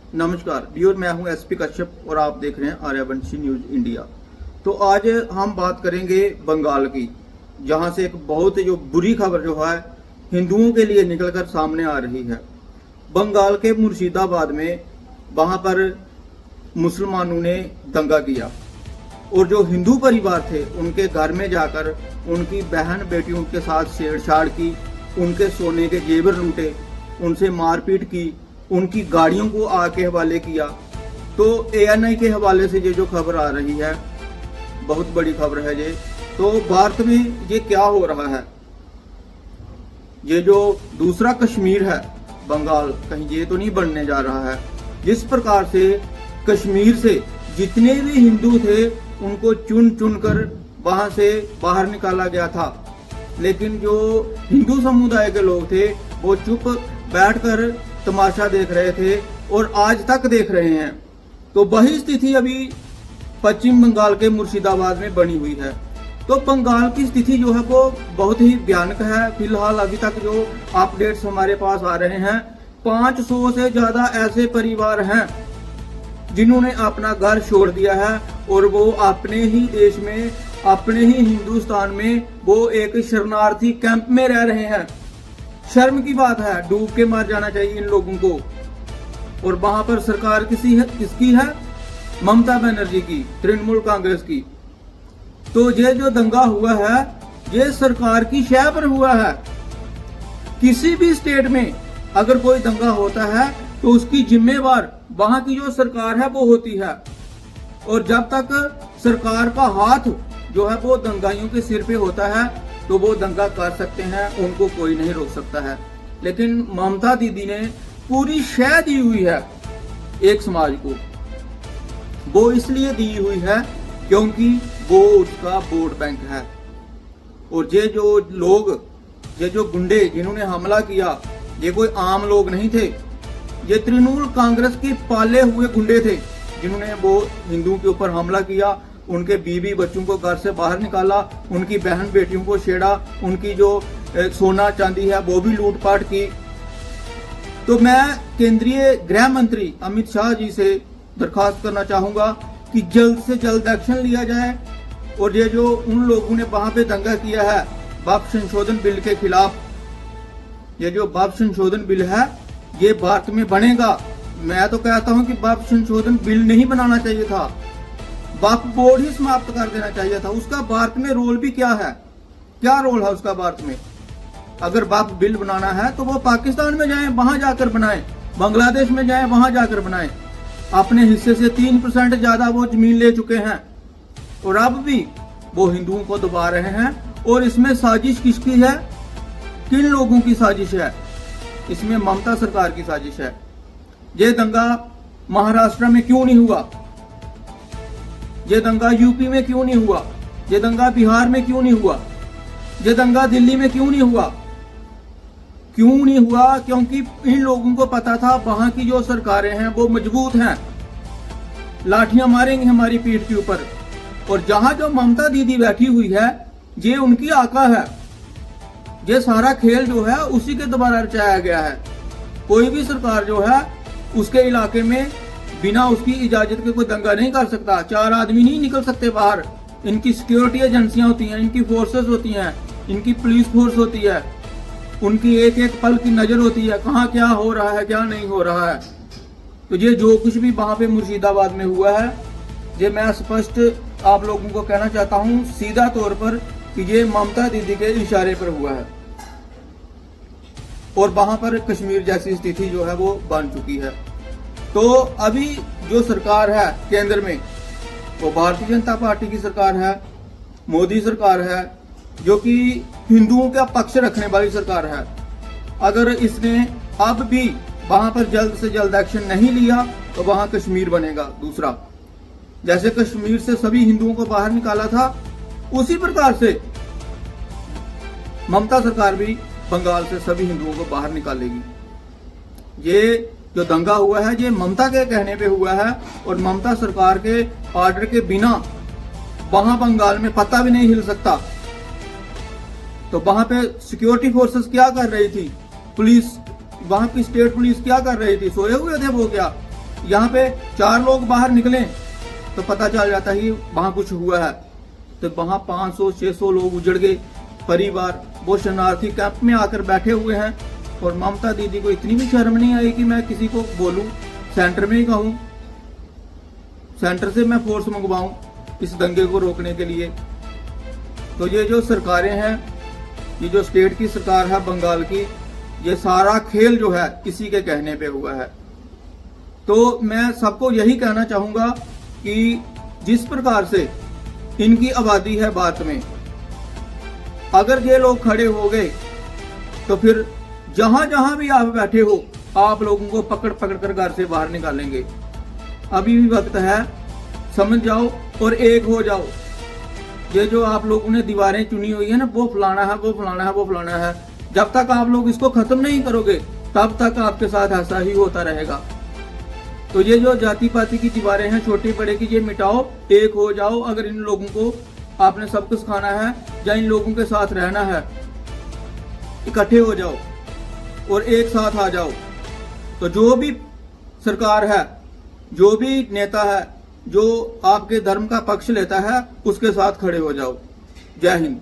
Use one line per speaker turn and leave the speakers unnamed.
नमस्कार व्यूअर, मैं हूं एसपी कश्यप और आप देख रहे हैं आर्यवंशी न्यूज इंडिया। तो आज हम बात करेंगे बंगाल की, जहां से एक बहुत जो बुरी खबर जो है हिंदुओं के लिए निकलकर सामने आ रही है। बंगाल के मुर्शिदाबाद में वहां पर मुसलमानों ने दंगा किया और जो हिंदू परिवार थे उनके घर में जाकर उनकी बहन बेटियों के साथ छेड़छाड़ की, उनके सोने के जेवर लूटे, उनसे मारपीट की, उनकी गाड़ियों को आके हवाले किया। तो एएनआई के हवाले से ये जो खबर आ रही है बहुत बड़ी खबर है ये। तो भारत में ये क्या हो रहा है, ये जो दूसरा कश्मीर है बंगाल, कहीं ये तो नहीं बनने जा रहा है। जिस प्रकार से कश्मीर से जितने भी हिंदू थे उनको चुन चुन कर वहां से बाहर निकाला गया था, लेकिन जो हिंदू समुदाय के लोग थे वो चुप बैठकर तमाशा देख रहे थे और आज तक देख रहे हैं। तो वही स्थिति अभी पश्चिम बंगाल के मुर्शिदाबाद में बनी हुई है। तो बंगाल की स्थिति जो है वो बहुत ही भयानक है। फिलहाल अभी तक जो अपडेट्स हमारे पास आ रहे हैं, 500 से ज्यादा ऐसे परिवार हैं जिन्होंने अपना घर छोड़ दिया है और वो अपने ही देश में, अपने ही हिंदुस्तान में वो एक शरणार्थी कैंप में रह रहे हैं। शर्म की बात है, डूब के मार जाना चाहिए इन लोगों को। और वहां पर सरकार किसकी है? ममता बनर्जी की, तृणमूल कांग्रेस की। तो ये जो दंगा हुआ है ये सरकार की शय पर हुआ है। किसी भी स्टेट में अगर कोई दंगा होता है तो उसकी जिम्मेवार वहां की जो सरकार है वो होती है। और जब तक सरकार का हाथ जो है वो दंगाइयों के सिर पे होता है तो वो दंगा कर सकते हैं, उनको कोई नहीं रोक सकता है। लेकिन ममता दीदी ने पूरी शय दी हुई है एक समाज को। वो इसलिए दी हुई है क्योंकि वो उसका वोट बैंक है। और ये जो लोग, ये जो गुंडे जिन्होंने हमला किया, ये कोई आम लोग नहीं थे। ये तृणमूल कांग्रेस के पाले हुए गुंडे थे जिन्होंने वो हिंदुओं के ऊपर हमला किया, उनके बीवी बच्चों को घर से बाहर निकाला, उनकी बहन बेटियों को छेड़ा, उनकी जो सोना चांदी है वो भी लूटपाट की। तो मैं केंद्रीय गृह मंत्री अमित शाह जी से दरखास्त करना चाहूंगा कि जल्द से जल्द एक्शन लिया जाए। और ये जो उन लोगों ने वहां पे दंगा किया है बाप संशोधन बिल के खिलाफ, ये जो बाप संशोधन बिल है ये भारत में बनेगा। मैं तो कहता हूं कि बाप संशोधन बिल नहीं बनाना चाहिए था, वक्फ बोर्ड ही समाप्त कर देना चाहिए था। उसका भारत में रोल भी क्या है, क्या रोल है उसका भारत में? अगर वक्फ बिल बनाना है तो वो पाकिस्तान में जाएं, वहां जाकर बनाएं, बांग्लादेश में जाएं, वहां जाकर बनाएं। अपने हिस्से से 3% ज्यादा वो जमीन ले चुके हैं और अब भी वो हिंदुओं को दबा रहे हैं। और इसमें साजिश किसकी है, किन लोगों की साजिश है? इसमें ममता सरकार की साजिश है। ये दंगा महाराष्ट्र में क्यों नहीं हुआ? ये दंगा यूपी में क्यों नहीं हुआ? ये दंगा बिहार में क्यों नहीं हुआ? ये दंगा दिल्ली में क्यों नहीं हुआ? क्यों नहीं हुआ? क्योंकि इन लोगों को पता था वहां की जो सरकारें हैं वो मजबूत हैं, लाठियां मारेंगे हमारी पीठ के ऊपर। और जहां जो ममता दीदी बैठी हुई है ये उनकी आका है। ये सारा खेल जो है उसी के द्वारा रचाया गया है। कोई भी सरकार जो है उसके इलाके में बिना उसकी इजाजत के कोई दंगा नहीं कर सकता। 4 आदमी नहीं निकल सकते बाहर। इनकी सिक्योरिटी एजेंसियां होती हैं, इनकी फोर्सेस होती हैं, इनकी पुलिस फोर्स होती है, उनकी एक एक पल की नजर होती है कहाँ क्या हो रहा है, क्या नहीं हो रहा है। तो ये जो कुछ भी वहां पे मुर्शिदाबाद में हुआ है, ये मैं स्पष्ट आप लोगों को कहना चाहता हूं सीधा तौर पर कि ये ममता दीदी के इशारे पर हुआ है। और वहां पर कश्मीर जैसी स्थिति जो है वो बन चुकी है। तो अभी जो सरकार है केंद्र में वो भारतीय जनता पार्टी की सरकार है, मोदी सरकार है, जो कि हिंदुओं का पक्ष रखने वाली सरकार है। अगर इसने अब भी वहां पर जल्द से जल्द एक्शन नहीं लिया तो वहां कश्मीर बनेगा दूसरा। जैसे कश्मीर से सभी हिंदुओं को बाहर निकाला था, उसी प्रकार से ममता सरकार भी बंगाल से सभी हिंदुओं को बाहर निकालेगी। ये जो दंगा हुआ है ये ममता के कहने पे हुआ है और ममता सरकार के ऑर्डर के बिना वहां बंगाल में पत्ता भी नहीं हिल सकता। तो वहां पे सिक्योरिटी फोर्सेस क्या कर रही थी, पुलिस, वहां की स्टेट पुलिस क्या कर रही थी? सोए हुए थे वो क्या? यहाँ पे 4 लोग बाहर निकले तो पता चल जाता है कि वहां कुछ हुआ है। तो वहां 500-600 लोग उजड़ गए, परिवार वो शरणार्थी कैंप में आकर बैठे हुए हैं। और ममता दीदी को इतनी भी शर्म नहीं आई कि मैं किसी को बोलूं, सेंटर में ही कहूं, सेंटर से मैं फोर्स मंगवाऊं इस दंगे को रोकने के लिए। तो ये जो सरकारें हैं, ये जो स्टेट की सरकार है बंगाल की, ये सारा खेल जो है किसी के कहने पे हुआ है। तो मैं सबको यही कहना चाहूंगा कि जिस प्रकार से इनकी आबादी है भारत में, अगर ये लोग खड़े हो गए तो फिर जहां जहां भी आप बैठे हो, आप लोगों को पकड़ पकड़ कर घर से बाहर निकालेंगे। अभी भी वक्त है, समझ जाओ और एक हो जाओ। ये जो आप लोगों ने दीवारें चुनी हुई है ना, वो फलाना है, वो फलाना है, वो फलाना है, जब तक आप लोग इसको खत्म नहीं करोगे तब तक आपके साथ ऐसा ही होता रहेगा। तो ये जो जाति पाति की दीवारें हैं छोटी बड़े की, ये मिटाओ, एक हो जाओ। अगर इन लोगों को आपने सब कुछ खाना है या इन लोगों के साथ रहना है, इकट्ठे हो जाओ और एक साथ आ जाओ। तो जो भी सरकार है, जो भी नेता है, जो आपके धर्म का पक्ष लेता है, उसके साथ खड़े हो जाओ। जय हिंद।